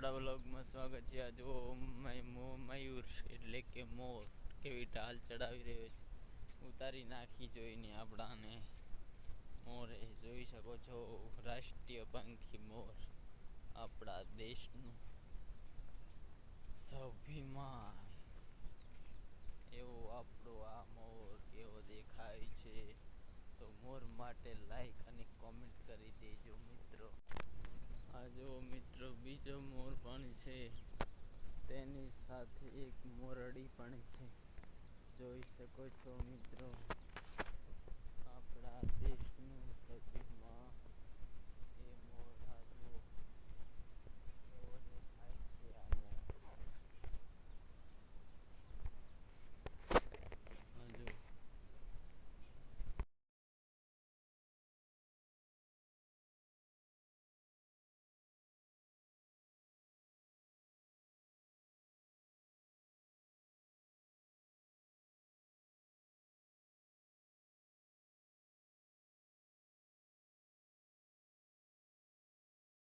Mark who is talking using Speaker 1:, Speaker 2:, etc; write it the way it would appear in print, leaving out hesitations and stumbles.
Speaker 1: આપણા વ્લોગમાં સ્વાગત છે. આ જો મયુર એટલે કે મોર કેવી ઢાલ ચડાવી રહ્યો છે. ઉતારી નાખી જોઈને આપણાને મોરે જોઈ શકો છો. રાષ્ટ્રીય પંખી મોર, આપણા દેશનું સ્વાભિમાન એવો આપણો આ મોર કેવો દેખાય છે. તો મોર માટે લાઈક અને કોમેન્ટ કરી દેજો મિત્રો. આ જો મિત્રો બીજો મોર પણ છે, તેની સાથે એક મોરડી પણ છે. જોઈ શકો છો મિત્રો, આપણા દેશનું સભ્ય